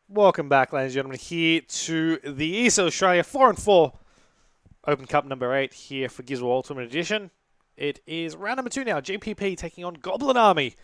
Welcome back, ladies and gentlemen, here to the ESL Australia 4-4 Open Cup number 8 here for Gizmo Ultimate Edition. It is round number 2 now. G.P.P taking on Goblin Army.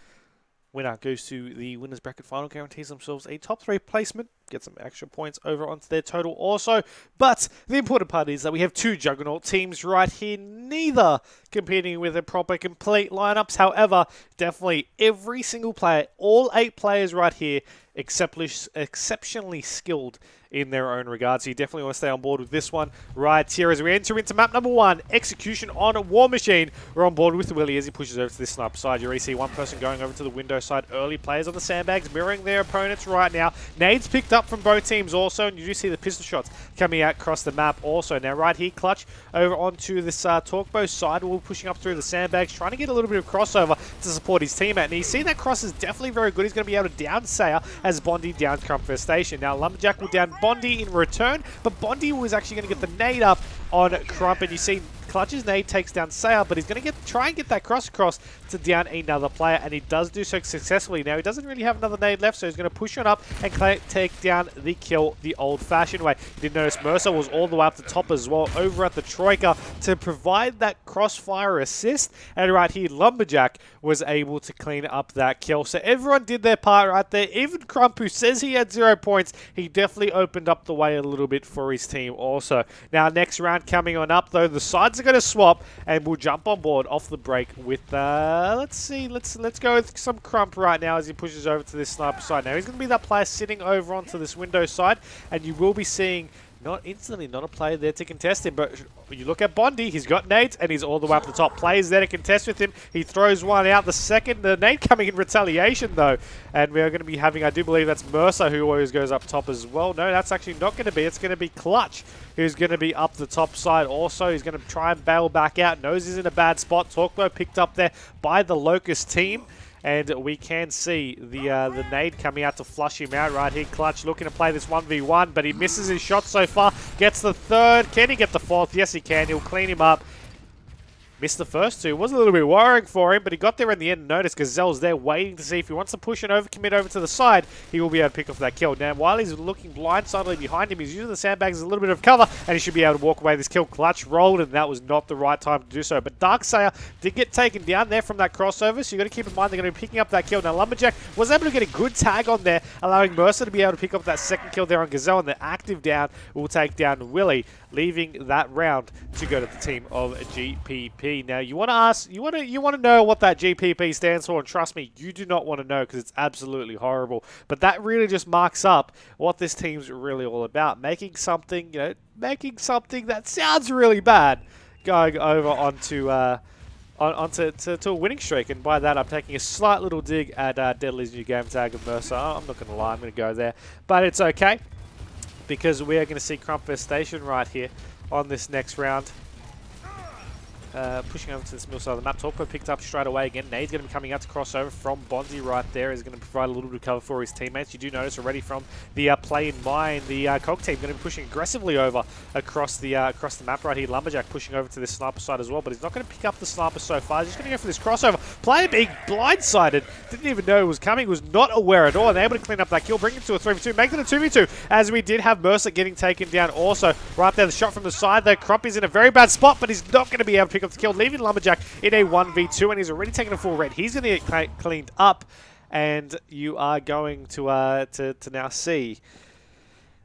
Winner goes to the winners bracket final, guarantees themselves a top 3 placement, get some extra points over onto their total also. But the important part is that we have two Juggernaut teams right here, neither competing with a proper complete lineups. However, definitely every single player, all 8 players right here, exceptionally skilled in their own regards. So you definitely want to stay on board with this one right here as we enter into map number 1, Execution on War Machine. We're on board with Willie as he pushes over to this sniper side. You already see one person going over to the window side. Early players on the sandbags mirroring their opponents right now. Nades picked up from both teams also, and you do see the pistol shots coming out across the map also. Now right here, Clutch over onto this Talkbow side. We're pushing up through the sandbags, trying to get a little bit of crossover to support his teammate. And you see that cross is definitely very good. He's going to be able to down Sayer as Bondi downs Crump Station. Now Lumberjack will down Bondi in return, but Bondi was actually going to get the nade up on Crump, and you see Clutch's nade takes down Sayer, but he's going to try and get that cross across to down another player, and he does do so successfully. Now, he doesn't really have another nade left, so he's going to push on up and take down the kill the old-fashioned way. You did notice Mercer was all the way up the top as well, over at the Troika to provide that crossfire assist, and right here, Lumberjack was able to clean up that kill. So everyone did their part right there. Even Crump, who says he had 0 points, he definitely opened up the way a little bit for his team also. Now, next round coming on up, though, the sides are going to swap, and we'll jump on board off the break with let's go with some Crump right now as he pushes over to this sniper side. Now he's going to be that player sitting over onto this window side, and you will be seeing not a player there to contest him, but you look at Bondi, he's got nades, and he's all the way up the top. Players there to contest with him. He throws one out. The nade coming in retaliation, though. And we're going to be having, I do believe that's Mercer who always goes up top as well. No, that's actually not going to be. It's going to be Clutch who's going to be up the top side also. He's going to try and bail back out. Knows he's in a bad spot. Talkbow picked up there by the Locust team. And we can see the nade coming out to flush him out right here. Clutch looking to play this 1v1, but he misses his shot so far. Gets the third. Can he get the fourth? Yes, he can. He'll clean him up. Missed the first two. Was a little bit worrying for him, but he got there in the end. Notice Gazelle's there waiting to see if he wants to push and overcommit over to the side. He will be able to pick off that kill. Now, while he's looking blindsidedly behind him, he's using the sandbags as a little bit of cover, and he should be able to walk away this kill. Clutch rolled, and that was not the right time to do so. But Darksayer did get taken down there from that crossover, so you've got to keep in mind they're going to be picking up that kill. Now, Lumberjack was able to get a good tag on there, allowing Mercer to be able to pick up that second kill there on Gazelle, and the active down will take down Willie, leaving that round to go to the team of G.P.P. Now, you want to know what that G.P.P. stands for, and trust me, you do not want to know because it's absolutely horrible. But that really just marks up what this team's really all about, making something that sounds really bad, going over onto a winning streak. And by that, I'm taking a slight little dig at Deadly's new game tag of Mercer. I'm not going to lie, I'm going to go there, but it's okay, because we are going to see Crump Station right here on this next round. Pushing over to this middle side of the map. Talkbow picked up straight away again. Nade's going to be coming out to crossover from Bondi right there. He's going to provide a little bit of cover for his teammates. You do notice already from the play in mind, the Cog team going to be pushing aggressively over across the map right here. Lumberjack pushing over to this sniper side as well, but he's not going to pick up the sniper so far. He's just going to go for this crossover. Player being blindsided. Didn't even know it was coming. Was not aware at all. And able to clean up that kill. Bring it to a 3v2. Make it a 2v2. As we did have Mercer getting taken down also. Right there, the shot from the side though. Crump is in a very bad spot, but he's not going to be able to pick up the kill, leaving Lumberjack in a 1v2, and he's already taken a full red. He's going to get cleaned up, and you are going to now see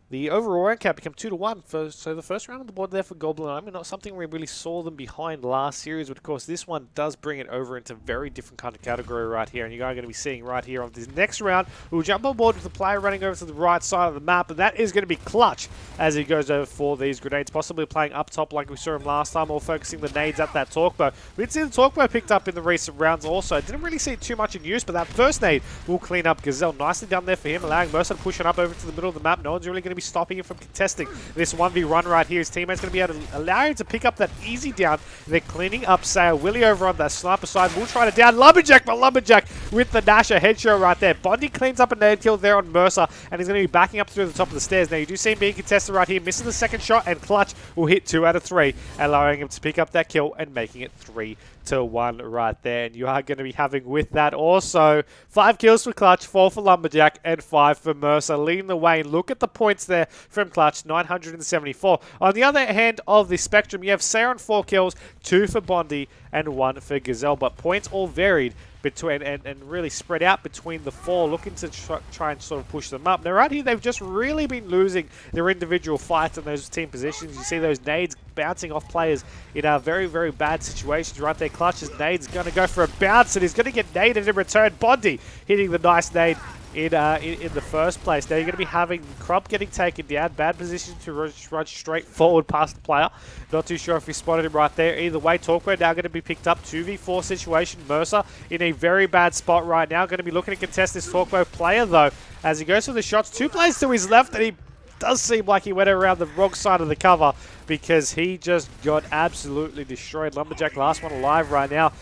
the overall rank cap become 2-1. So the first round on the board there for Goblin. I mean, not something we really saw them behind last series, but of course this one does bring it over into a very different kind of category right here. And you guys are going to be seeing right here on this next round, we'll jump on board with the player running over to the right side of the map, and that is going to be Clutch as he goes over for these grenades, possibly playing up top like we saw him last time, or focusing the nades at that Talkbow. We did see the Talkbow picked up in the recent rounds also. Didn't really see it too much in use, but that first nade will clean up Gazelle. Nicely done there for him, allowing Mercer to push it up over to the middle of the map. No one's really going to be stopping him from contesting this 1v1 right here. His teammate's going to be able to allow him to pick up that easy down. They're cleaning up Sayer. Willie over on that sniper side will try to down Lumberjack, but Lumberjack with the Nasher headshot right there. Bondi cleans up a nade kill there on Mercer, and he's going to be backing up through the top of the stairs. Now you do see him being contested right here, missing the second shot, and Clutch will hit 2 out of 3, allowing him to pick up that kill and making it 3 to 1 right there. And you are going to be having with that also 5 kills for Clutch, 4 for Lumberjack, and 5 for Mercer. Leading the way. Look at the points there from Clutch, 974. On the other hand of the spectrum, you have Saron 4 kills, 2 for Bondi, and 1 for Gazelle. But points all varied between and really spread out between the 4, looking to try and sort of push them up. Now right here, they've just really been losing their individual fights in those team positions. You see those nades bouncing off players in very, very bad situations right there. Clutch's nade's going to go for a bounce, and he's going to get naded in return. Bondi hitting the nice nade in the first place. Now you're going to be having Crump getting taken down. Bad position to run straight forward past the player. Not too sure if he spotted him right there. Either way, Torquay now going to be picked up. 2v4 situation. Mercer in a very bad spot right now. Going to be looking to contest this Torquay player though. As he goes for the shots. 2 players to his left, and he does seem like he went around the wrong side of the cover because he just got absolutely destroyed. Lumberjack last one alive right now.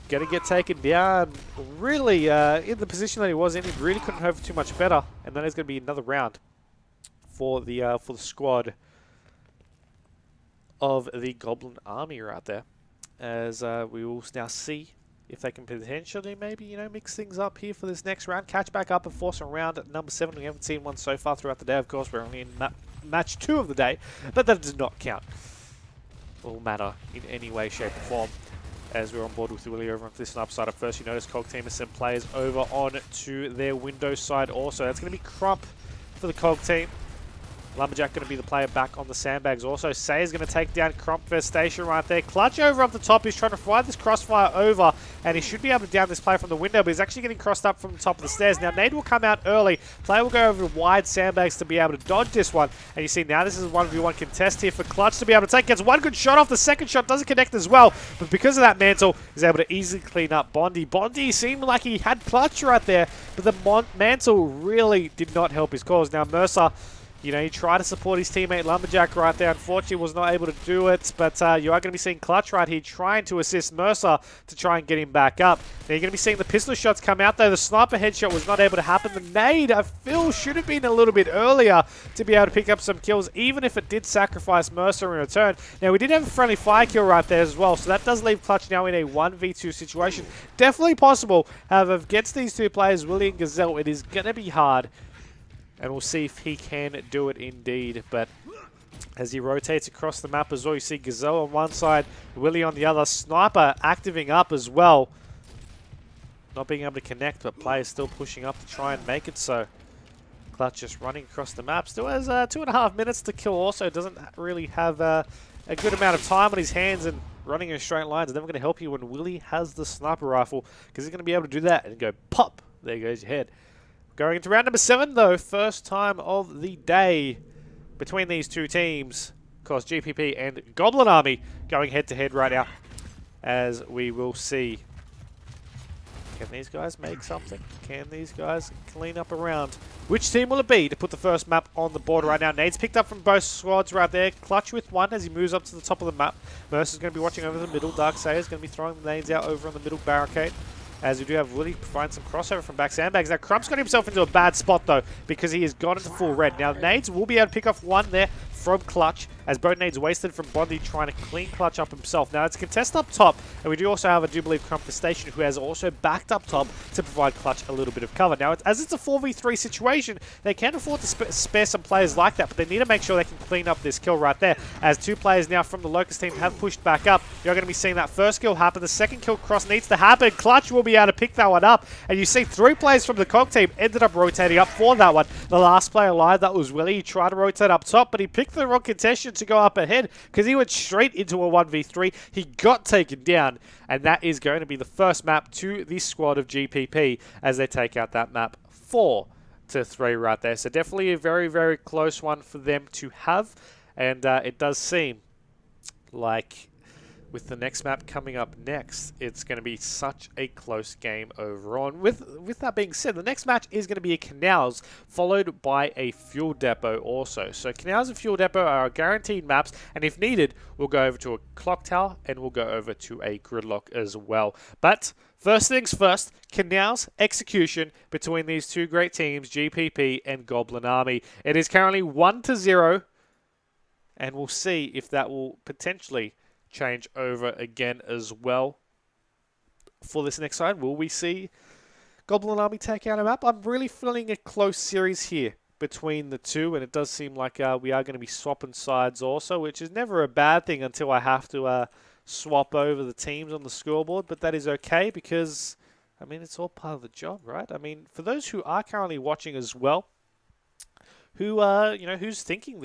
Going to get taken down really in the position that he was in. He really couldn't hope for too much better. And then there's going to be another round for the squad of the Goblin Army right there. As we will now see if they can potentially maybe, you know, mix things up here for this next round. Catch back up and force a round at number 7. We haven't seen one so far throughout the day. Of course, we're only in match 2 of the day. But that does not count or matter in any way, shape or form. As we're on board with Willie over on this upside. At first, you notice Cog Team has sent players over on to their window side also. That's going to be Crump for the Cog Team. Lumberjack going to be the player back on the sandbags also. Say's going to take down Crump Station right there. Clutch over up the top. He's trying to fire this crossfire over, and he should be able to down this player from the window, but he's actually getting crossed up from the top of the stairs. Now, Nade will come out early. Player will go over wide sandbags to be able to dodge this one. And you see now this is a 1v1 contest here for Clutch to be able to take. Gets one good shot off. The second shot doesn't connect as well, but because of that, Mantle is able to easily clean up Bondi. Bondi seemed like he had Clutch right there, but the Mantle really did not help his cause. Now, Mercer, you know, he tried to support his teammate Lumberjack right there. Unfortunately, was not able to do it. But you are going to be seeing Clutch right here trying to assist Mercer to try and get him back up. Now you're going to be seeing the pistol shots come out though. The sniper headshot was not able to happen. The nade, I feel, should have been a little bit earlier to be able to pick up some kills, even if it did sacrifice Mercer in return. Now we did have a friendly fire kill right there as well. So that does leave Clutch now in a 1v2 situation. Definitely possible. However, against these 2 players, Willie and Gazelle, it is going to be hard. And we'll see if he can do it indeed. But as he rotates across the map as well, you see Gazelle on one side, Willie on the other. Sniper activating up as well. Not being able to connect, but players still pushing up to try and make it so. Clutch just running across the map. Still has 2.5 minutes to kill also. Doesn't really have a good amount of time on his hands, and running in straight lines is never going to help you when Willie has the sniper rifle, because he's going to be able to do that and go pop. There goes your head. Going into round number 7, though. First time of the day between these 2 teams. Of course, G.P.P and Goblin Army going head-to-head right now. As we will see. Can these guys make something? Can these guys clean up a round? Which team will it be to put the first map on the board right now? Nades picked up from both squads right there. Clutch with 1 as he moves up to the top of the map. Mercer's going to be watching over the middle. Darksayer's going to be throwing the nades out over on the middle barricade. As we do have Willie providing some crossover from back sandbags. Now, Crump's got himself into a bad spot, though, because he has gone into full red. Now, nades will be able to pick off 1 there from Clutch, as both nades wasted from Bondi trying to clean Clutch up himself. Now, it's a contest up top, and we do also have, I do believe, Crump Station, who has also backed up top to provide Clutch a little bit of cover. Now, as it's a 4v3 situation, they can afford to spare some players like that, but they need to make sure they can clean up this kill right there, as 2 players now from the Locust team have pushed back up. You're going to be seeing that first kill happen. The second kill cross needs to happen. Clutch will be able to pick that one up, and you see 3 players from the Cog team ended up rotating up for that one. The last player alive, that was Willie. He tried to rotate up top, but he picked the wrong contestation to go up ahead because he went straight into a 1v3. He got taken down, and that is going to be the first map to this squad of G.P.P as they take out that map 4-3 right there. So definitely a very, very close one for them to have, and it does seem like with the next map coming up next, it's going to be such a close game overall. And with that being said, the next match is going to be a Canals, followed by a Fuel Depot also. So Canals and Fuel Depot are guaranteed maps, and if needed, we'll go over to a Clock Tower, and we'll go over to a Gridlock as well. But first things first, Canals execution between these 2 great teams, G.P.P and Goblin Army. It is currently 1-0, and we'll see if that will potentially change over again as well. for this next side. Will we see Goblin Army take out a map? I'm really feeling a close series here between the two, and it does seem like we are going to be swapping sides also, which is never a bad thing until I have to swap over the teams on the scoreboard, but that is okay because, I mean, it's all part of the job, right? I mean, for those who are currently watching as well, who's thinking,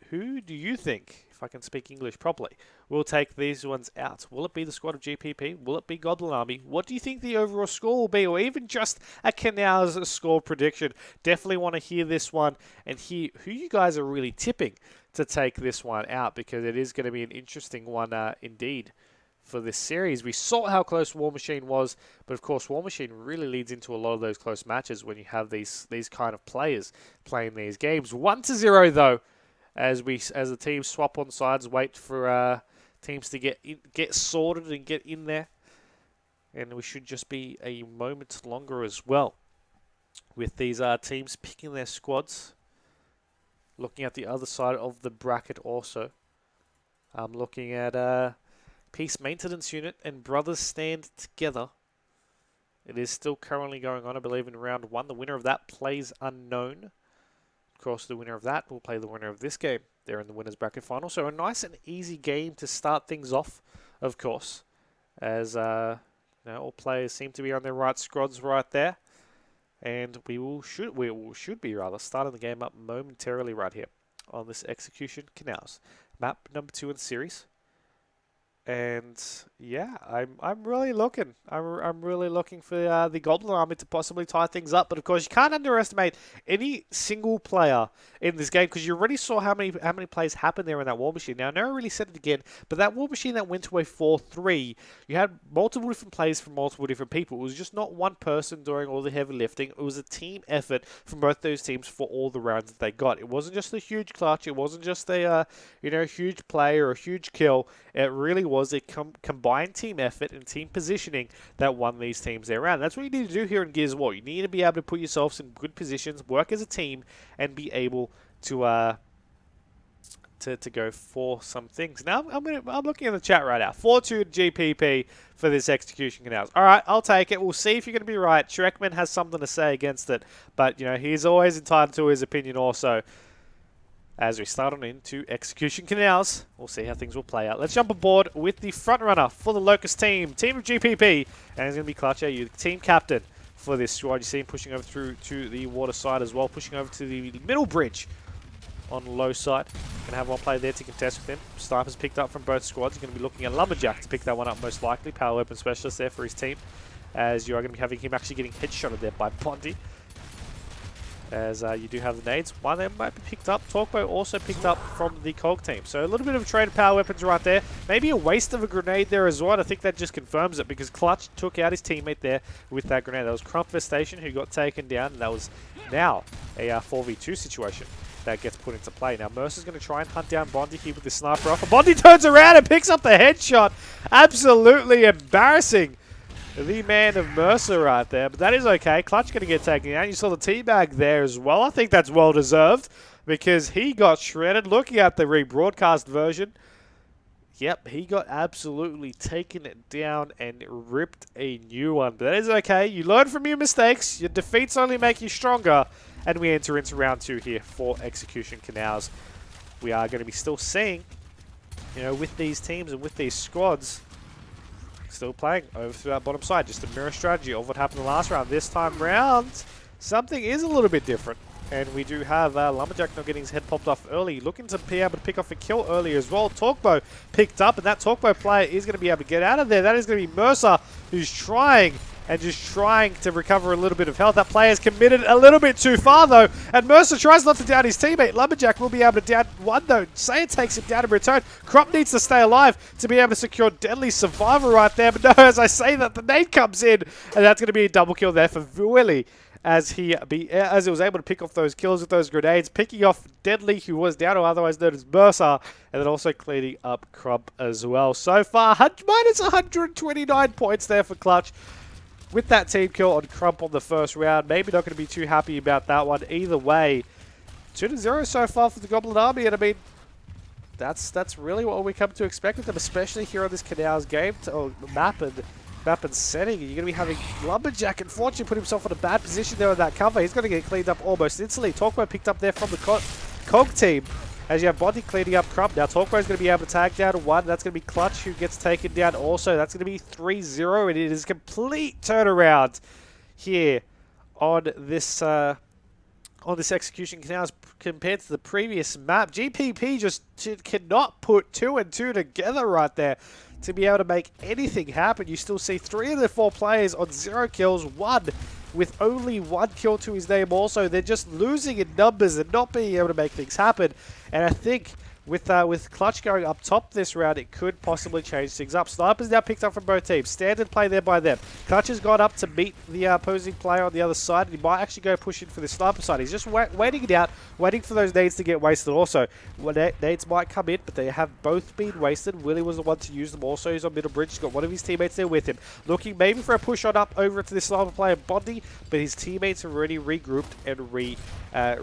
who do you think, if I can speak English properly, will take these ones out? Will it be the squad of G.P.P? Will it be Goblin Army? What do you think the overall score will be, or even just a Canals score prediction? Definitely want to hear this one and hear who you guys are really tipping to take this one out, because it is going to be an interesting one indeed for this series. We saw how close War Machine was, but of course War Machine really leads into a lot of those close matches when you have these kind of players playing these games. 1-0 though, as the teams swap on sides, wait for teams to get sorted and get in there, and we should just be a moment longer as well with these teams picking their squads. Looking at the other side of the bracket also, I'm looking at Peace Maintenance Unit and Brothers Stand Together. It is still currently going on, I believe, in round 1. The winner of that plays unknown. Of course, the winner of that will play the winner of this game. They're in the winners bracket final. So a nice and easy game to start things off, of course, as all players seem to be on their right squads right there. And we should be starting the game up momentarily right here on this Execution Canals. Map number 2 in the series. And yeah, I'm really looking. I'm really looking for the Goblin Army to possibly tie things up. But of course, you can't underestimate any single player in this game, because you already saw how many plays happened there in that War Machine. Now, I never really said it again, but that War Machine that went to a 4-3, you had multiple different plays from multiple different people. It was just not one person doing all the heavy lifting. It was a team effort from both those teams for all the rounds that they got. It wasn't just a huge clutch. It wasn't just a huge play or a huge kill. It really was a combined team effort and team positioning that won these teams their round. That's what you need to do here in Gears of War. You need to be able to put yourselves in good positions, work as a team, and be able to go for some things. Now, I'm looking at the chat right now. 4-2 G.P.P for this Execution Canals. All right, I'll take it. We'll see if you're going to be right. Shrekman has something to say against it, but he's always entitled to his opinion also. As we start on into Execution Canals, we'll see how things will play out. Let's jump aboard with the front runner for the Locust team of G.P.P, and it's going to be Clutch, you the team captain for this squad. You see him pushing over through to the water side as well, pushing over to the middle bridge on low side. Going to have one player there to contest with him. Snipers picked up from both squads. You're going to be looking at Lumberjack to pick that one up most likely. Power weapon specialist there for his team, as you are going to be having him actually getting headshotted there by Bondi. As you do have the nades. One of them might be picked up. Talkbow also picked up from the Cog team. So a little bit of a trade of power weapons right there. Maybe a waste of a grenade there as well. I think that just confirms it, because Clutch took out his teammate there with that grenade. That was Crumpfestation who got taken down. And that was now a 4v2 situation that gets put into play. Now Mercer's going to try and hunt down Bondi here with the sniper off. Bondi turns around and picks up the headshot. Absolutely embarrassing. The man of Mercer right there, but that is okay. Clutch going to get taken out. You saw the teabag there as well. I think that's well deserved, because he got shredded. Looking at the rebroadcast version, yep, he got absolutely taken down and ripped a new one. But that is okay. You learn from your mistakes. Your defeats only make you stronger. And we enter into round 2 here for Execution Canals. We are going to be still seeing, with these teams and with these squads, still playing over through that bottom side. Just a mirror strategy of what happened the last round. This time round, something is a little bit different. And we do have Lumberjack not getting his head popped off early. Looking to be able to pick off a kill early as well. Talkbow picked up, and that Talkbow player is going to be able to get out of there. That is going to be Mercer, who's trying to recover a little bit of health. That player's committed a little bit too far, though. And Mercer tries not to down his teammate. Lumberjack will be able to down one, though. Sayer takes him down in return. Crop needs to stay alive to be able to secure deadly survivor right there. But no, as I say that, the nade comes in, and that's going to be a double kill there for Willie, as he was able to pick off those kills with those grenades, picking off Deadly, who was down, or otherwise known as Mercer, and then also cleaning up Crump as well. So far, minus 129 points there for Clutch, with that team kill on Crump on the first round. Maybe not going to be too happy about that one. Either way, 2-0 so far for the Goblin Army, and I mean, that's really what we come to expect with them, especially here on this Canals game map. And map and setting. You're going to be having Lumberjack, unfortunately, put himself in a bad position there on that cover. He's going to get cleaned up almost instantly. Talkmo picked up there from the Cog team. As you have Bondi cleaning up Crump. Now Talkmo is going to be able to tag down one. That's going to be Clutch, who gets taken down also. That's going to be 3-0, and it is complete turnaround here on this execution canals compared to the previous map. G.P.P just cannot put 2 and 2 together right there to be able to make anything happen. You still see 3 of the 4 players on 0 kills, 1 with only 1 kill to his name also. They're just losing in numbers and not being able to make things happen. And I think with Clutch going up top this round, it could possibly change things up. Snipers now picked up from both teams. Standard play there by them. Clutch has gone up to meet the opposing player on the other side. And he might actually go push in for the sniper side. He's just waiting it out, waiting for those nades to get wasted also. Well, nades might come in, but they have both been wasted. Willie was the one to use them also. He's on middle bridge. He's got one of his teammates there with him. Looking maybe for a push on up over to the sniper player Bondi, but his teammates have already regrouped and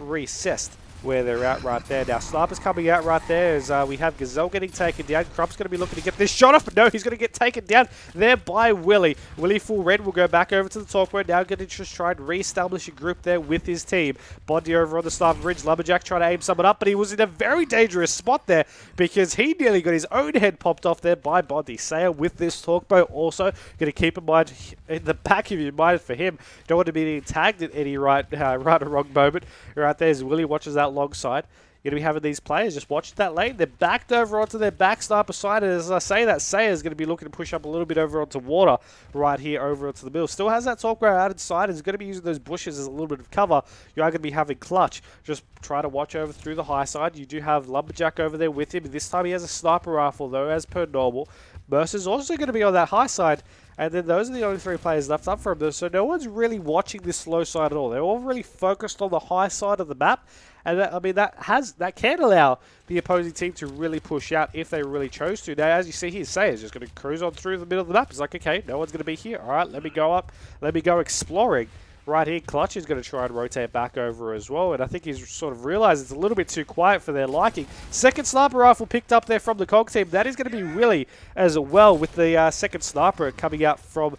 recessed where they're at right there. Now, Sniper's coming out right there as we have Gazelle getting taken down. Crump's going to be looking to get this shot off, but no, he's going to get taken down there by Willie. Willie full red will go back over to the top road. Now going to just try and re-establish a group there with his team. Bondi over on the Sniper Bridge. Lumberjack trying to aim someone up, but he was in a very dangerous spot there because he nearly got his own head popped off there by Bondi. Sayer with this Talkmo also going to keep in mind in the back of your mind for him. Don't want to be tagged at any right or wrong moment. Right there as Willie watches that long side. You're going to be having these players just watching that lane. They're backed over onto their back sniper side. And as I say that, Sayer's going to be looking to push up a little bit over onto water right here over onto the middle. Still has that Talkmo out inside. Is going to be using those bushes as a little bit of cover. You are going to be having Clutch. Just try to watch over through the high side. You do have Lumberjack over there with him. This time he has a sniper rifle though, as per normal. Mercer's also going to be on that high side. And then those are the only 3 players left up for him. So no one's really watching this low side at all. They're all really focused on the high side of the map. And that, I mean, that can allow the opposing team to really push out if they really chose to. Now, as you see here, Sayer's just going to cruise on through the middle of the map. He's like, okay, no one's going to be here. All right, let me go up. Let me go exploring. Right here, Clutch is going to try and rotate back over as well. And I think he's sort of realized it's a little bit too quiet for their liking. Second sniper rifle picked up there from the Cog team. That is going to be Willie as well with the second sniper coming out from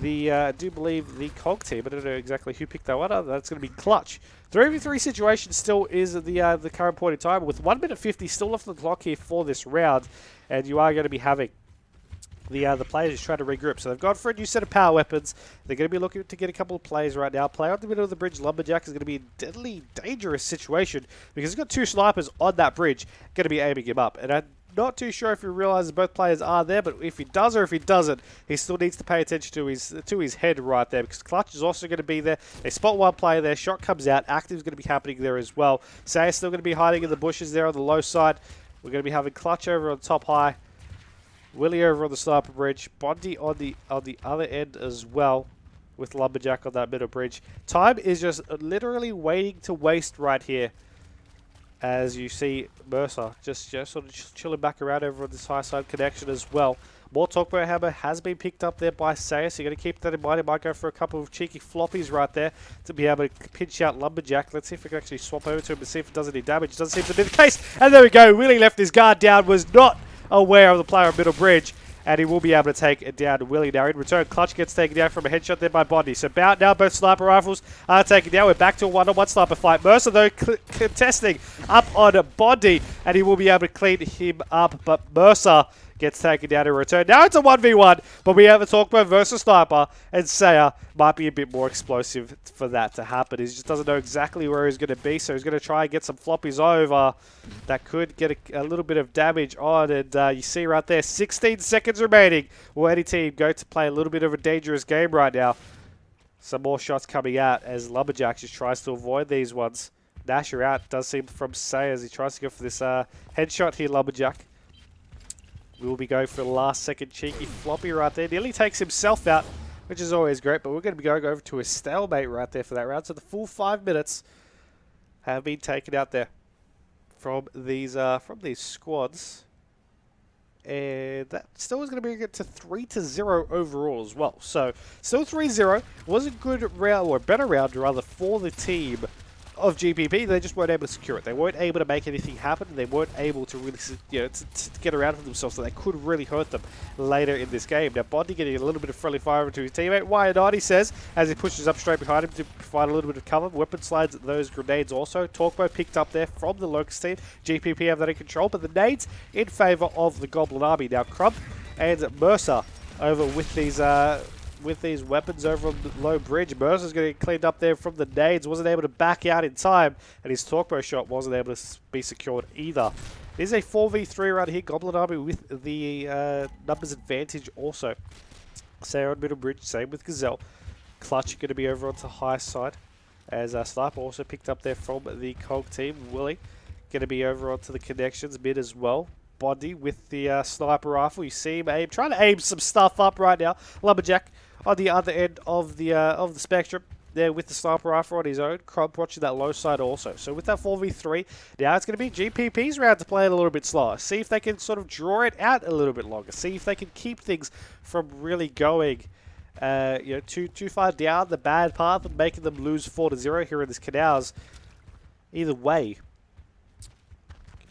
the, I do believe, the Cog team. I don't know exactly who picked that one up. That's going to be Clutch. 3v3 situation still is the current point in time. With 1 minute 50 still left on the clock here for this round. And you are going to be having the players just trying to regroup. So they've gone for a new set of power weapons. They're going to be looking to get a couple of plays right now. Player on the middle of the bridge, Lumberjack, is going to be a deadly dangerous situation because he's got 2 snipers on that bridge going to be aiming him up. And I'm not too sure if he realizes both players are there, but if he does or if he doesn't, he still needs to pay attention to his head right there because Clutch is also going to be there. They spot one player there. Shot comes out. Active is going to be happening there as well. Sayer's still going to be hiding in the bushes there on the low side. We're going to be having Clutch over on top high. Willie over on the sniper bridge. Bondi on the other end as well with Lumberjack on that middle bridge. Time is just literally waiting to waste right here. As you see Mercer just sort of chilling back around over on this high side connection as well. More Talkmo hammer has been picked up there by Sayer, so you're going to keep that in mind. He might go for a couple of cheeky floppies right there to be able to pinch out Lumberjack. Let's see if we can actually swap over to him and see if it does any damage. It doesn't seem to be the case. And there we go. Willie left his guard down, was not aware of the player on middle bridge, and he will be able to take it down to Willie. Now in return, Clutch gets taken down from a headshot there by Bondi. So now both sniper rifles are taken down. We're back to a one-on-one sniper fight. Mercer though contesting up on Bondi, and he will be able to clean him up, but Mercer gets taken down in return. Now it's a 1v1, but we have a Talkmo versus Sniper, and Sayer might be a bit more explosive for that to happen. He just doesn't know exactly where he's going to be, so he's going to try and get some floppies over. That could get a little bit of damage on, and you see right there, 16 seconds remaining. Will any team go to play a little bit of a dangerous game right now? Some more shots coming out as Lumberjack just tries to avoid these ones. Dasher out does seem from Sayer as he tries to go for this headshot here, Lumberjack. We will be going for the last second cheeky floppy right there. Nearly takes himself out, which is always great, but we're going to be going over to a stalemate right there for that round. So the full 5 minutes have been taken out there from these squads. And that still is going to bring it to 3-0 overall as well. So still 3-0. Was a good round, or a better round rather, for the team of G.P.P, they just weren't able to secure it. They weren't able to make anything happen. They weren't able to really, to get around for themselves, so they could really hurt them later in this game. Now, Bondi getting a little bit of friendly fire into his teammate. Wyanati says, as he pushes up straight behind him to provide a little bit of cover. Weapon slides those grenades also. Talkbo picked up there from the Locust team. G.P.P have that in control, but the nades in favor of the Goblin army. Now, Crump and Mercer over with these weapons over on the low bridge. Mercer's going to get cleaned up there from the nades. Wasn't able to back out in time, and his Talkbo shot wasn't able to be secured either. It is a 4v3 around here. Goblin army with the numbers advantage also. Say on middle bridge, same with Gazelle. Clutch going to be over onto high side, as Sniper also picked up there from the Cog team. Willie going to be over onto the connections mid as well. Bondi with the sniper rifle. You see him aim, trying to aim some stuff up right now. Lumberjack on the other end of the spectrum there with the sniper rifle on his own. Crump watching that low side also. So with that 4v3, now it's going to be G.P.P's round to play it a little bit slower. See if they can sort of draw it out a little bit longer. See if they can keep things from really going too far down the bad path and making them lose 4-0 here in this Canals. Either way,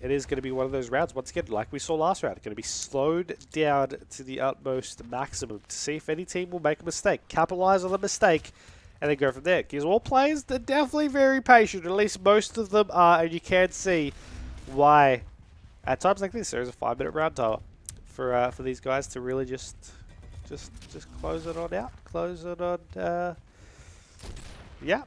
it is going to be one of those rounds, once again, like we saw last round. It's going to be slowed down to the utmost maximum to see if any team will make a mistake. Capitalize on the mistake, and then go from there. Because all players, they're definitely very patient. At least most of them are, and you can see why. At times like this, there is a 5-minute round timer for these guys to really just close it on out. Close it on, yeah.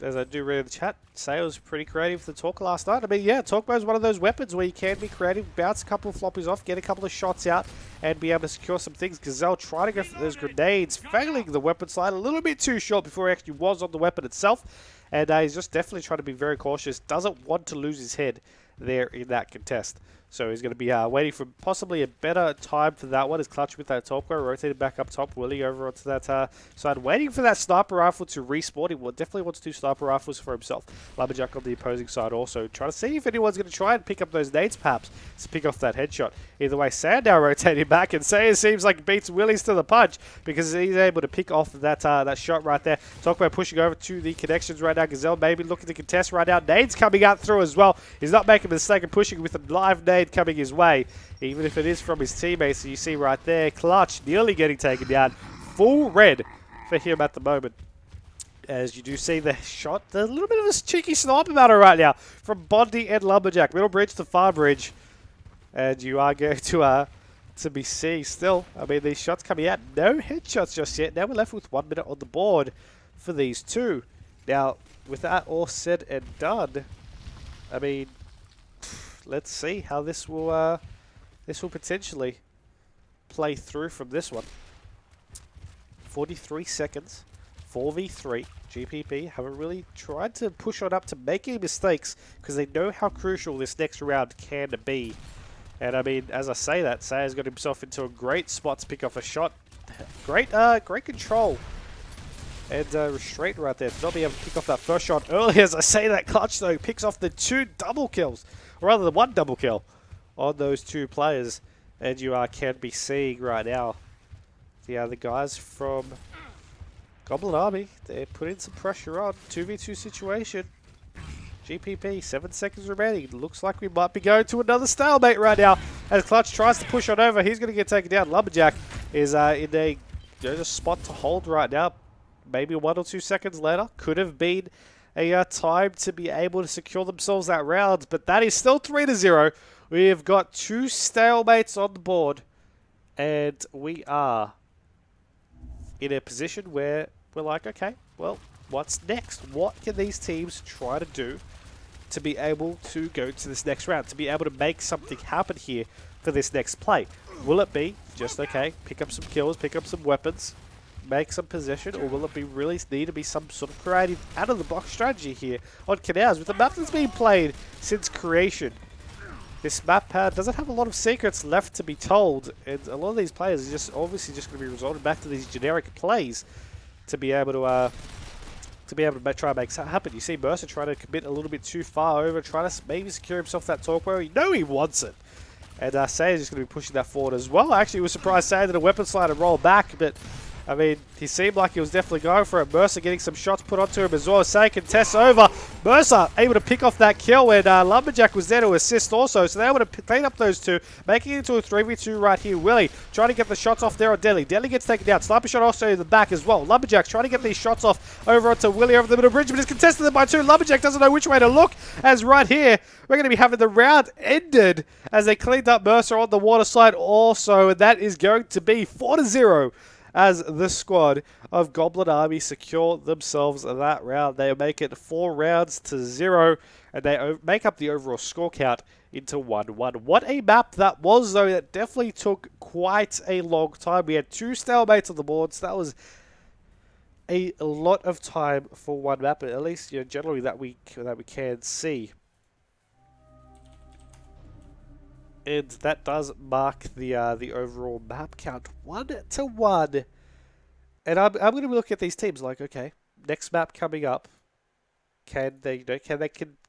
As I do read in the chat, Say was pretty creative with the Talk last night. I mean, yeah, Talkbo is one of those weapons where you can be creative, bounce a couple of floppies off, get a couple of shots out, and be able to secure some things. Gazelle trying to go for those grenades, failing the weapon slide a little bit too short before he actually was on the weapon itself. And he's just definitely trying to be very cautious. Doesn't want to lose his head there in that contest. So he's going to be waiting for possibly a better time for that one. His Clutch with that Talkbo, rotated back up top. Willie over onto that side, waiting for that sniper rifle to respawn. He definitely wants 2 sniper rifles for himself. Lumberjack on the opposing side also, trying to see if anyone's going to try and pick up those nades perhaps to pick off that headshot. Either way, Sandow rotating back, and Sayers seems like beats Willie's to the punch because he's able to pick off that shot right there. Talkbo pushing over to the connections right now. Gazelle maybe looking to contest right now. Nades coming out through as well. He's not making a mistake of pushing with a live nade coming his way, even if it is from his teammates. So you see right there, Clutch nearly getting taken down. Full red for him at the moment. As you do see the shot, there's a little bit of a cheeky sniper battle right now from Bondi and Lumberjack. Middle bridge to far bridge. And you are going to be seeing still, I mean, these shots coming out. No headshots just yet. Now we're left with 1 minute on the board for these two. Now, with that all said and done, I mean, let's see how this will potentially play through from this one. 43 seconds, 4v3. G.P.P haven't really tried to push on up to make any mistakes because they know how crucial this next round can be. And I mean, as I say that, Sayer's got himself into a great spot to pick off a shot. Great control and restraint right there to not be able to pick off that first shot early. As I say that, Clutch though picks off the 2 double kills, or rather the 1 double kill on those 2 players. And you can be seeing right now the other guys from Goblin Army, they're putting some pressure on. 2v2 situation. G.P.P, 7 seconds remaining. Looks like we might be going to another stalemate right now. As Clutch tries to push on over, he's going to get taken down. Lumberjack is in a spot to hold right now. Maybe 1 or 2 seconds later. Could have been a time to be able to secure themselves that round, but that is still 3-0. We've got 2 stalemates on the board, and we are in a position where we're like, okay, well, what's next? What can these teams try to do to be able to go to this next round, to be able to make something happen here for this next play? Will it be just, okay, pick up some kills, pick up some weapons, make some possession, or will it be really need to be some sort of creative, out-of-the-box strategy here on Canals with the map that's been played since creation? This map doesn't have a lot of secrets left to be told, and a lot of these players are just obviously just going to be resorting back to these generic plays to be able to try and make something happen. You see Mercer trying to commit a little bit too far over, trying to maybe secure himself that Talkbo. You know he wants it. And Sayer's just going to be pushing that forward as well. Actually, was surprised Sayer did a weapon slide and roll back, but I mean, he seemed like he was definitely going for it. Mercer getting some shots put onto him as well. Say contests over. Mercer able to pick off that kill, and Lumberjack was there to assist also. So they're able to clean up those two, making it into a 3v2 right here. Willie trying to get the shots off there on Deli. Deli gets taken down. Sniper shot also in the back as well. Lumberjack's trying to get these shots off over onto Willie over the middle bridge, but it's contested by two. Lumberjack doesn't know which way to look, as right here, we're going to be having the round ended as they cleaned up Mercer on the water side also, and that is going to be 4-0. As the squad of Goblin Army secure themselves that round. They make it 4 rounds to 0, and they make up the overall score count into 1-1. What a map that was, though. That definitely took quite a long time. We had 2 stalemates on the board, so that was a lot of time for one map, but at least, you know, generally that we can see. And that does mark the overall map count 1-1. And I'm going to look at these teams like, okay, next map coming up, can they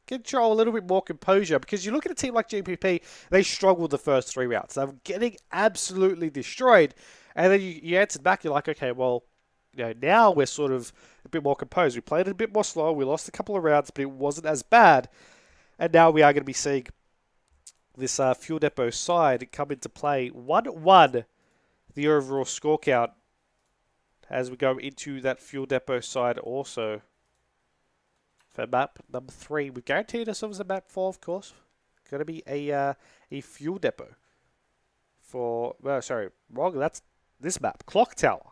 control a little bit more composure? Because you look at a team like G.P.P, they struggled the first 3 rounds. They were getting absolutely destroyed, and then you answered back. You're like, okay, well, you know, now we're sort of a bit more composed. We played it a bit more slow. We lost a couple of rounds, but it wasn't as bad. And now we are going to be seeing this Fuel Depot side come into play. 1-1, the overall score count, as we go into that Fuel Depot side also. For map number 3, we've guaranteed ourselves a map 4, of course. Going to be a Fuel Depot. For, well, sorry, wrong, that's this map. Clock Tower.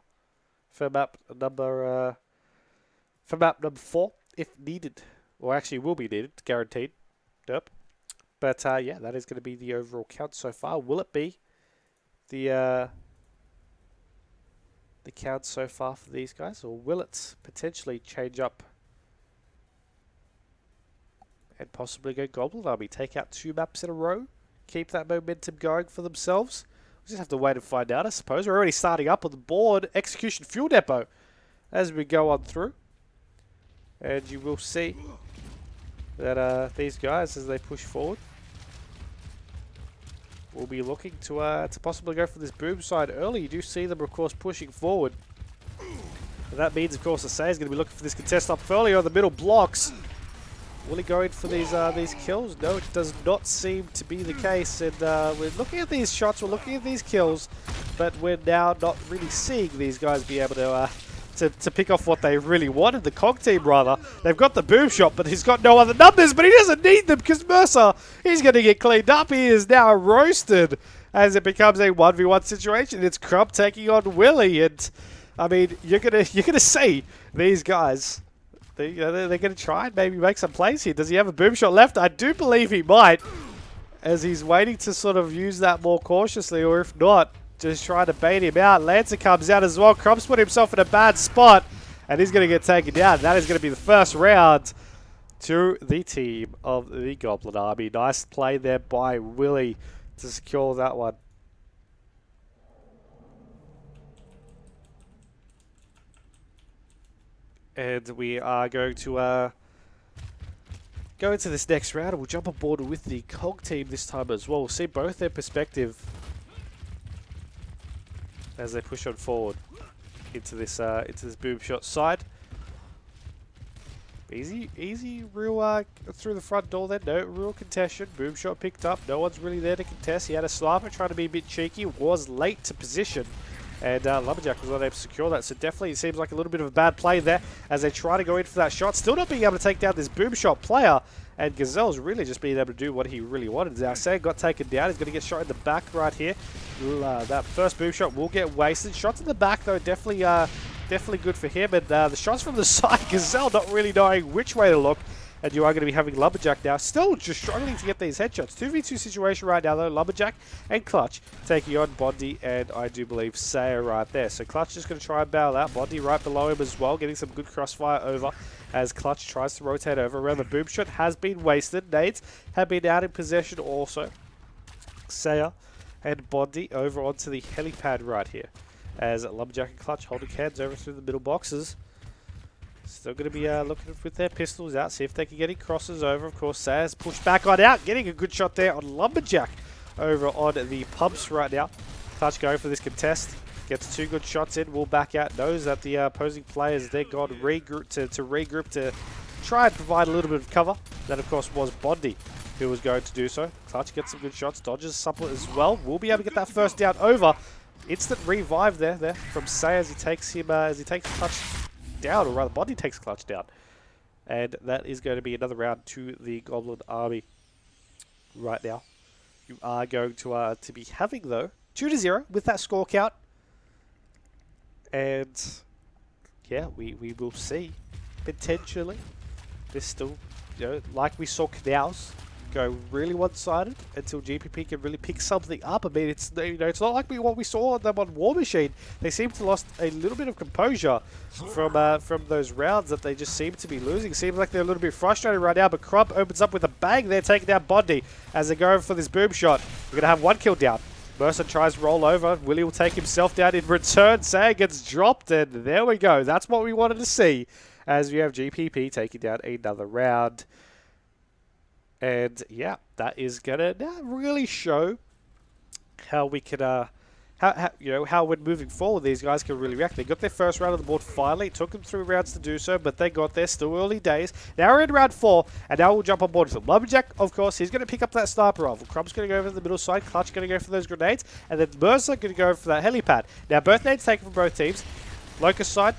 For map number 4, if needed. Or actually will be needed, guaranteed. Yep. But yeah, that is going to be the overall count so far. Will it be the count so far for these guys, or will it potentially change up and possibly go Goblin Army, take out 2 maps in a row, keep that momentum going for themselves? We'll just have to wait and find out, I suppose. We're already starting up on the board. Execution Fuel Depot as we go on through, and you will see that these guys, as they push forward, will be looking to possibly go for this boom side early. You do see them, of course, pushing forward. And that means, of course, Asay is going to be looking for this contest up early on the middle blocks. Will he go in for these kills? No, it does not seem to be the case. And we're looking at these shots, we're looking at these kills, but we're now not really seeing these guys be able to pick off what they really wanted. The Cog team, rather. They've got the boom shot, but he's got no other numbers, but he doesn't need them because Mercer, he's going to get cleaned up. He is now roasted as it becomes a 1v1 situation. It's Crump taking on Willie, and I mean, you're gonna see these guys. They're going to try and maybe make some plays here. Does he have a boom shot left? I do believe he might, as he's waiting to sort of use that more cautiously, or if not, just trying to bait him out. Lancer comes out as well. Crump's put himself in a bad spot, and he's going to get taken down. That is going to be the first round to the team of the Goblin Army. Nice play there by Willie to secure that one. And we are going to go into this next round, and we'll jump on board with the Cog team this time as well. We'll see both their perspective as they push on forward into this boom shot side. Easy, real through the front door there. No real contention. Boom shot picked up. No one's really there to contest. He had a sniper trying to be a bit cheeky. Was late to position, and Lumberjack was not able to secure that. So definitely it seems like a little bit of a bad play there as they try to go in for that shot. Still not being able to take down this boom shot player. And Gazelle's really just being able to do what he really wanted. Zausen got taken down. He's going to get shot in the back right here. That first boom shot will get wasted. Shots in the back, though, definitely good for him. And the shots from the side, Gazelle not really knowing which way to look. And you are going to be having Lumberjack now. Still just struggling to get these headshots. 2v2 situation right now, though. Lumberjack and Clutch taking on Bondi and I do believe Saya right there. So Clutch is going to try and bail out. Bondi right below him as well, getting some good crossfire over as Clutch tries to rotate over. Around the boom shot has been wasted. Nades have been out in possession also. Saya and Bondi over onto the helipad right here as Lumberjack and Clutch holding hands over through the middle boxes. Still going to be looking with their pistols out, see if they can get any crosses over. Of course, Saya's pushed back on out, getting a good shot there on Lumberjack over on the pumps right now. Clutch going for this contest. Gets 2 good shots in, will back out, knows that the opposing players, they're gone regroup to regroup to try and provide a little bit of cover. That, of course, was Bondi who was going to do so. Clutch gets some good shots, dodges supple as well. Will be able to get that first down over. Instant revive there from Say as he takes Clutch down, or rather Bondi takes Clutch down. And that is going to be another round to the Goblin Army right now. You are going to be having, though, 2-0 with that score count. And yeah, we will see potentially. There's still, you know, like we saw Canals go really one-sided until G.P.P can really pick something up. I mean, it's, you know, it's not like what we saw them on War Machine. They seem to lost a little bit of composure from those rounds that they just seem to be losing. Seems like they're a little bit frustrated right now, but Crump opens up with a bang there, taking down Bondi as they go over for this boom shot. We're going to have 1 kill down. Mercer tries to roll over. Willie will take himself down in return. Say gets dropped, and there we go. That's what we wanted to see as we have G.P.P taking down another round. And yeah, that is gonna really show how we can, how when moving forward these guys can really react. They got their first round on the board finally. It took them 3 rounds to do so, but they got there. Still early days. Now we're in round 4, and now we'll jump on board with them. Lumberjack, of course, he's going to pick up that sniper rifle. Crumb's going to go over the middle side. Clutch going to go for those grenades, and then Mercer going to go for that helipad. Now both nades taken from both teams. Locust side,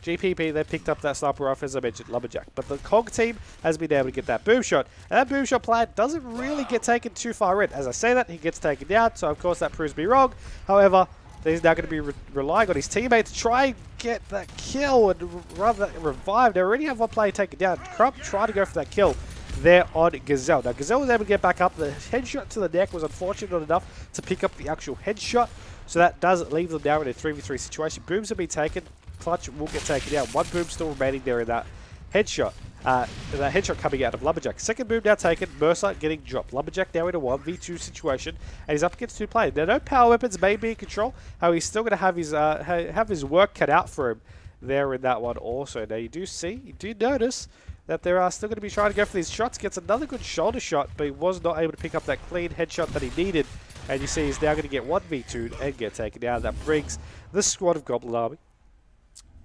G.P.P, they picked up that sniper rifle, as I mentioned, Lumberjack. But the COG team has been able to get that boom shot. And that boom shot plan doesn't really get taken too far in. As I say that, he gets taken down, so of course that proves me wrong. However, he's now going to be relying on his teammate to try and get that kill and rather than revive. They already have 1 player taken down. Crump tried to go for that kill there on Gazelle. Now, Gazelle was able to get back up. The headshot to the neck was unfortunate not enough to pick up the actual headshot. So that does leave them now in a 3v3 situation. Booms have been taken. Clutch will get taken down. 1 boom still remaining there in that headshot. That headshot coming out of Lumberjack. Second boom now taken. Mercer getting dropped. Lumberjack now in a 1v2 situation, and he's up against 2 players. Now, no power weapons may be in control. How he's still going to have his work cut out for him there in that one also. Now, you do notice that they are still going to be trying to go for these shots. Gets another good shoulder shot, but he was not able to pick up that clean headshot that he needed. And you see he's now going to get 1v2'd and get taken down. That brings the squad of Goblin Army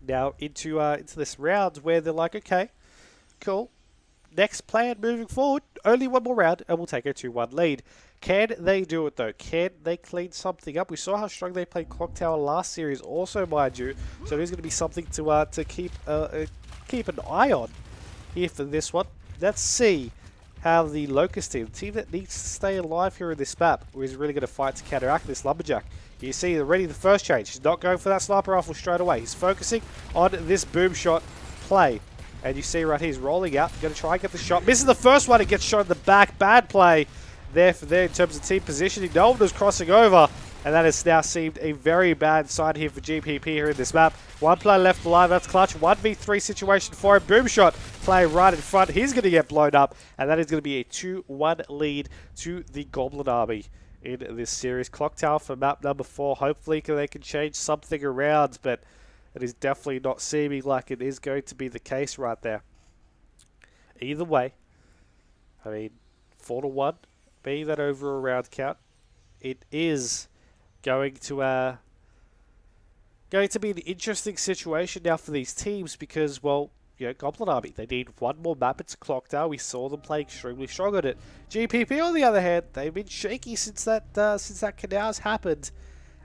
now into this round where they're like, okay, cool. Next plan moving forward, only 1 more round and we'll take a 2-1 lead. Can they do it though? Can they clean something up? We saw how strong they played Clock Tower last series also, mind you. So there's going to be something to keep an eye on here for this one. Let's see how the Locust team, the team that needs to stay alive here in this map, is really going to fight to counteract this Lumberjack. You see already the first change. He's not going for that sniper rifle straight away. He's focusing on this boom shot play. And you see right here, he's rolling out. Going to try and get the shot. Misses the first one. It gets shot in the back. Bad play there in terms of team positioning. No one was crossing over. And that has now seemed a very bad sign here for G.P.P here in this map. 1 player left alive. That's Clutch. 1v3 situation for him. Boom shot play right in front. He's going to get blown up. And that is going to be a 2-1 lead to the Goblin Army in this series. Clock Tower for map number 4. Hopefully they can change something around, but it is definitely not seeming like it is going to be the case right there. Either way, I mean, 4-1, be that over a round count, it is going to be an interesting situation now for these teams because, well, you know, Goblin Army, they need 1 more map. It's Clock Tower. We saw them play extremely strong at it. G.P.P, on the other hand, they've been shaky since that Canals happened.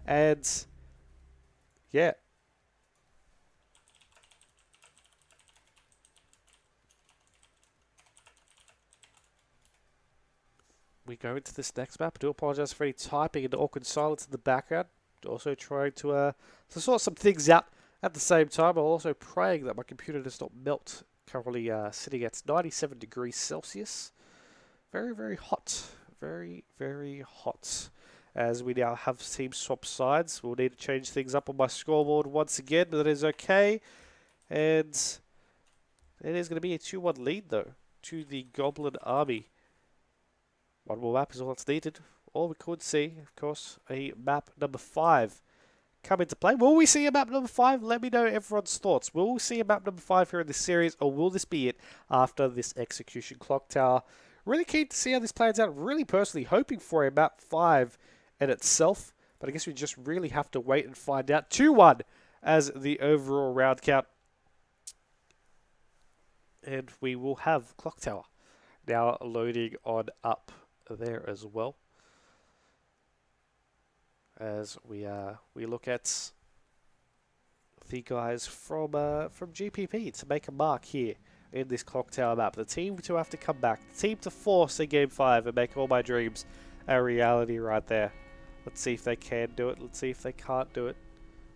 And, yeah. We go into this next map. I do apologize for any typing and awkward silence in the background. Also trying to sort some things out at the same time. I'm also praying that my computer does not melt. Currently sitting at 97 degrees Celsius. Very, very hot. Very, very hot. As we now have team swap sides. We'll need to change things up on my scoreboard once again, but that is okay. And it is going to be a 2-1 lead, though, to the Goblin Army. 1 more map is all that's needed. Or we could see, of course, a map number 5 come into play. Will we see a map number 5? Let me know everyone's thoughts. Will we see a map number 5 here in this series, or will this be it after this Execution Clock Tower? Really keen to see how this plans out. Really personally hoping for a map 5 in itself. But I guess we just really have to wait and find out. 2-1 as the overall round count. And we will have Clock Tower now loading on up there as well. As we look at the guys from G.P.P to make a mark here in this Clock Tower map. The team to have to come back. The team to force a Game 5 and make all my dreams a reality right there. Let's see if they can do it. Let's see if they can't do it.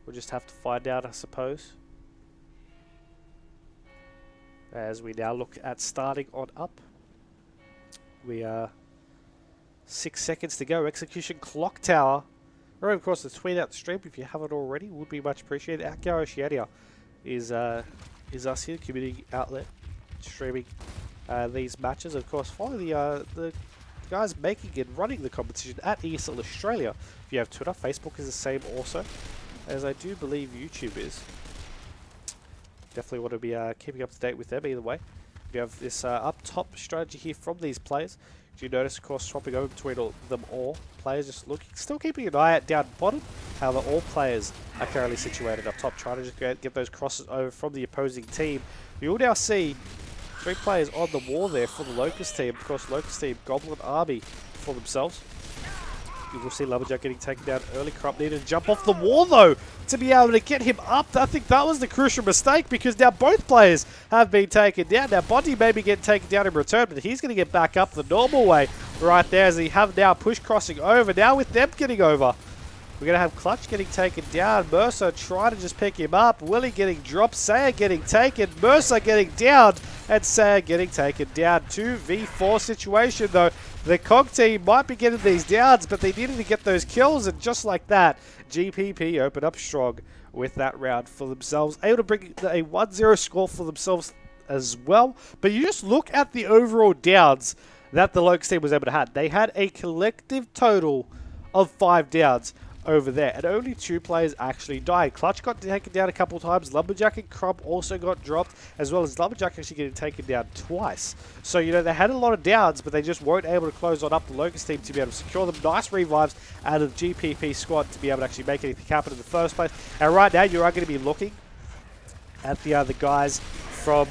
We'll just have to find out, I suppose. As we now look at starting on up. We are 6 seconds to go. Execution Clock Tower. Remember, of course, to tweet out the stream if you haven't already. Would be much appreciated. Akio Oceania is us here, community outlet, streaming these matches. Of course, follow the guys making and running the competition at ESL Australia. If you have Twitter, Facebook is the same also, as I do believe YouTube is. Definitely want to be keeping up to date with them either way. We have this up top strategy here from these players. Do you notice, of course, swapping over between them all? Players just looking, still keeping an eye out down bottom. However, all players are currently situated up top, trying to just get those crosses over from the opposing team. We will now see 3 players on the wall there for the Locust team. Of course, Locust team, Goblin Army for themselves. You will see Lumberjack getting taken down early. Crump needed to jump off the wall, though, to be able to get him up. I think that was the crucial mistake, because now both players have been taken down. Now, Bondi may be getting taken down in return, but he's going to get back up the normal way right there, as they have now push crossing over. Now with them getting over, we're going to have Clutch getting taken down. Mercer trying to just pick him up. Willie getting dropped. Saya getting taken. Mercer getting down. And Saya getting taken down. 2v4 situation, though. The COG team might be getting these downs, but they needed to get those kills. And just like that, G.P.P open up strong with that round for themselves. Able to bring a 1-0 score for themselves as well. But you just look at the overall downs that the Locust team was able to have. They had a collective total of 5 downs over there, and only 2 players actually died. Clutch got taken down a couple times. Lumberjack and Crump also got dropped, as well as Lumberjack actually getting taken down twice. So, you know, they had a lot of downs, but they just weren't able to close on up the Locust team to be able to secure them. Nice revives out of the G.P.P squad to be able to actually make anything happen in the first place. And right now, you are going to be looking at the other guys from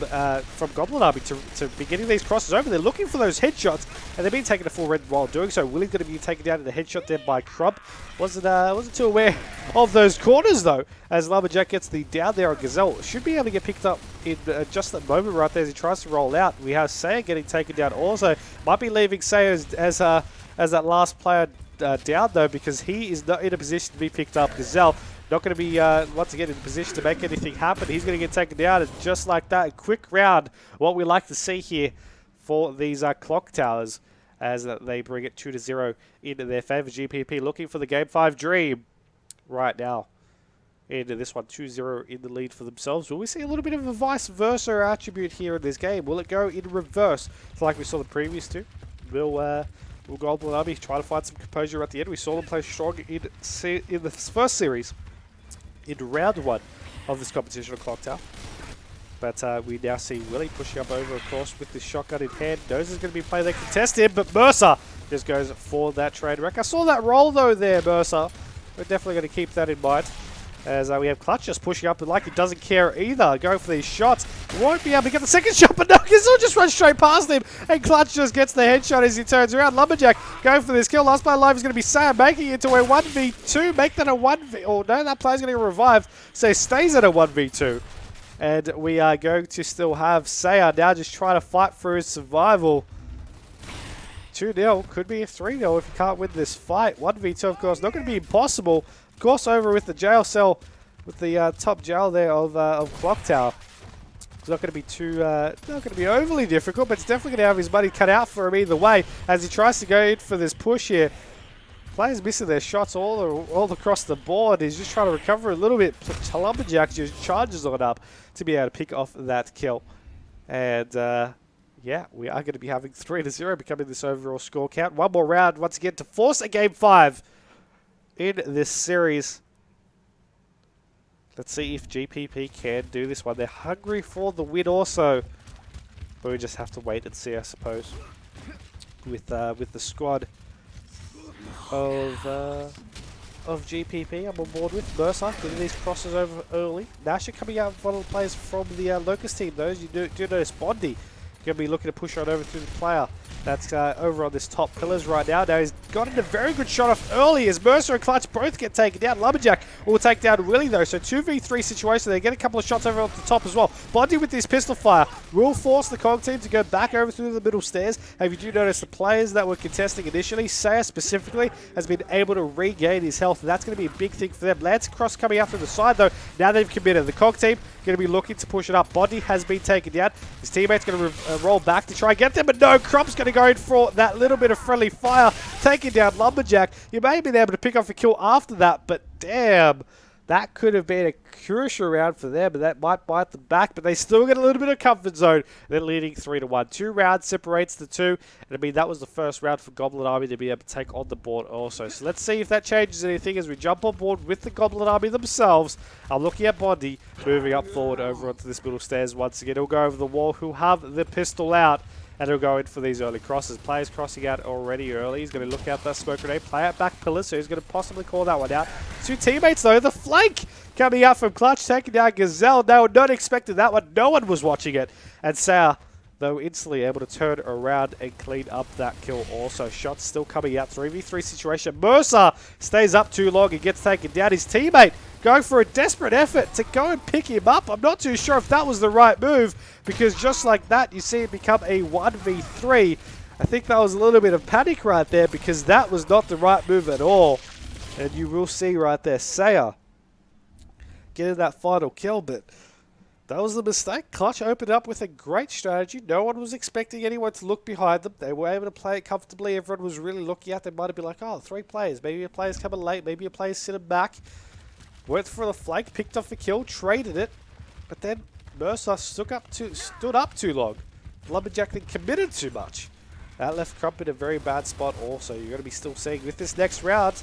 Goblin Army to be getting these crosses over. They're looking for those headshots, and they've been taking a full red while doing so. Willie's going to be taken down in the headshot there by Crump. Wasn't too aware of those corners, though, as Lumberjack gets the down there on Gazelle. Should be able to get picked up in just that moment right there as he tries to roll out. We have Saya getting taken down also. Might be leaving Saya as that last player down, though, because he is not in a position to be picked up. Gazelle not going to be, once again, in a position to make anything happen. He's going to get taken down, and just like that, a quick round, what we like to see here for these Clock Towers, as they bring it 2-0 into their favour. G.P.P looking for the Game 5 dream right now into this one, 2-0 in the lead for themselves. Will we see a little bit of a vice versa attribute here in this game? Will it go in reverse, like we saw the previous two? Will Goblin Army try to find some composure at the end? We saw them play strong in the first series, in round 1 of this competition on Clock Tower. But we now see Willie pushing up over, of course, with this shotgun in hand. Knows is going to be playing that contested, but Mercer just goes for that train wreck. I saw that roll, though, there, Mercer. We're definitely going to keep that in mind. As we have Clutch just pushing up, and like he doesn't care either, going for these shots. Won't be able to get the second shot, but no, Gazelle just runs straight past him, and Clutch just gets the headshot as he turns around. Lumberjack going for this kill. Last player alive is going to be Sam, making it to a 1v2. Make that a 1v... Oh, no, that player's going to get revived, so he stays at a 1v2. And we are going to still have Saya now just trying to fight for his survival. 2-0, could be a 3-0 if he can't win this fight. 1v2, of course, not going to be impossible. Of course, over with the jail cell, with the top jail there of Clock Tower. It's not going to be overly difficult, but it's definitely going to have his money cut out for him either way as he tries to go in for this push here. Players missing their shots all across the board. He's just trying to recover a little bit. Lumberjack just charges on up to be able to pick off that kill. And yeah, we are going to be having 3-0 becoming this overall score count. One more round once again to force a Game 5 in this series. Let's see if G.P.P can do this one. They're hungry for the win also. But we just have to wait and see, I suppose. With the squad of of G.P.P. I'm on board with. Mercer getting these crosses over early. Nasher coming out with one of the players from the Locust team, though. You do notice Bondi going to be looking to push on over to the player that's over on this top pillars right now. Now he's gotten a very good shot off early as Mercer and Clutch both get taken down. Lumberjack will take down Willie though, so 2v3 situation. They get a couple of shots over on the top as well. Bondi with this pistol fire will force the Cog team to go back over through the middle stairs. And if you do notice the players that were contesting initially, Saya specifically, has been able to regain his health. And that's going to be a big thing for them. Lance Cross coming out from the side though. Now they've committed. The Cog team going to be looking to push it up. Bondi has been taken down. His teammate's going to roll back to try and get them, but no, Crump's going to go in for that little bit of friendly fire, taking down Lumberjack. You may have been able to pick off a kill after that, but damn, that could have been a crucial round for them, and that might bite them back, but they still get a little bit of comfort zone. They're leading 3-1. 2 rounds separates the two, and I mean, that was the first round for Goblin Army to be able to take on the board also. So let's see if that changes anything as we jump on board with the Goblin Army themselves. I'm looking at Bondi moving up forward over onto this middle stairs once again. He'll go over the wall. He'll have the pistol out, and he'll go in for these early crosses. Players crossing out already early. He's going to look out that smoke grenade, play out back pillars, so he's going to possibly call that one out. 2 teammates though, the flank coming out from Clutch, taking down Gazelle. No, not expecting that one. No one was watching it. And Sour, though, instantly able to turn around and clean up that kill also. Shots still coming out. 3v3 situation. Mercer stays up too long and gets taken down. His teammate going for a desperate effort to go and pick him up. I'm not too sure if that was the right move, because just like that, you see it become a 1v3. I think that was a little bit of panic right there, because that was not the right move at all. And you will see right there, Saya getting that final kill, but that was the mistake. Clutch opened up with a great strategy. No one was expecting anyone to look behind them. They were able to play it comfortably. Everyone was really looking at them. Might have been like, oh, 3 players. Maybe a player's coming late. Maybe a player's sitting back. Went for the flank, picked off the kill, traded it. But then Mercer stood up too long. Lumberjack then committed too much. That left Crump in a very bad spot also. You're going to be still seeing with this next round.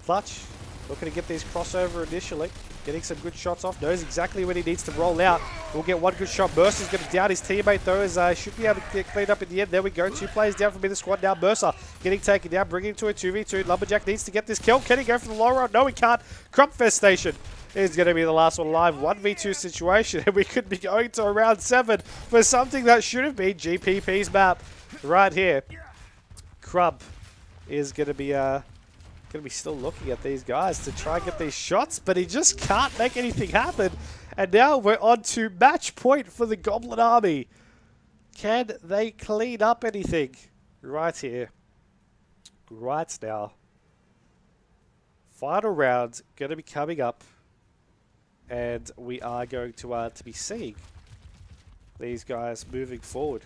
Clutch looking to get these crossover initially. Getting some good shots off. Knows exactly when he needs to roll out. We'll get one good shot. Mercer's going to down his teammate though, as should be able to get cleaned up in the end. There we go. 2 players down from in the squad now. Mercer getting taken down, bringing him to a 2v2. Lumberjack needs to get this kill. Can he go for the low road? No, he can't. Crumpfest Station is going to be the last one alive. 1v2 situation, and we could be going to round 7 for something that should have been G.P.P's map right here. Crump is going to be still looking at these guys to try and get these shots, but he just can't make anything happen. And now we're on to match point for the Goblin Army. Can they clean up anything right here, right now? Final round going to be coming up, and we are going to be seeing these guys moving forward.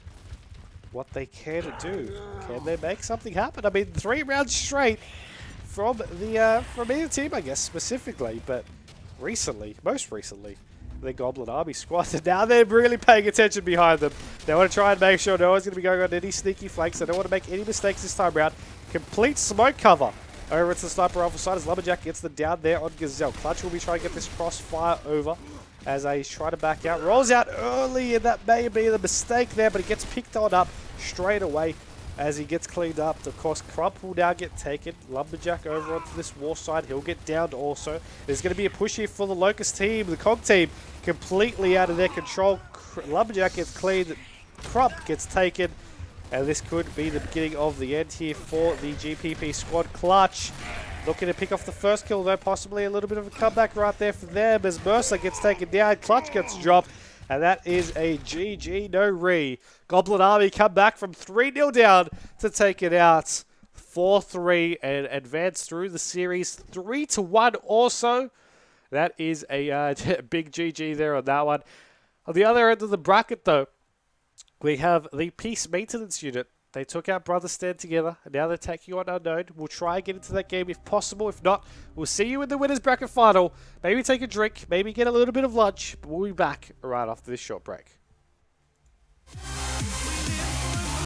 What they can do. Can they make something happen? I mean, 3 rounds straight from either team, I guess, specifically, but most recently, the Goblin Army squad. And now they're really paying attention behind them. They want to try and make sure no one's going to be going on any sneaky flanks. They don't want to make any mistakes this time around. Complete smoke cover over to the sniper rifle side as Lumberjack gets the down there on Gazelle. Clutch will be trying to get this crossfire over as he's trying to back out. Rolls out early, and that may be the mistake there, but it gets picked on up straight away as he gets cleaned up. Of course, Crump will now get taken. Lumberjack over onto this war side. He'll get downed also. There's going to be a push here for the Locust team. The Cog team completely out of their control. Lumberjack gets cleaned. Crump gets taken. And this could be the beginning of the end here for the G.P.P squad. Clutch looking to pick off the first kill, though. Possibly a little bit of a comeback right there for them as Mercer gets taken down. Clutch gets dropped. And that is a GG no re. Goblin Army come back from 3-0 down to take it out 4-3 and advance through the series 3-1 also. That is a big GG there on that one. On the other end of the bracket, though, we have the Peace Maintenance Unit. They took out Brother Stand together, and now they're taking on Unknown. We'll try and get into that game if possible. If not, we'll see you in the Winners Bracket Final. Maybe take a drink, maybe get a little bit of lunch, but we'll be back right after this short break.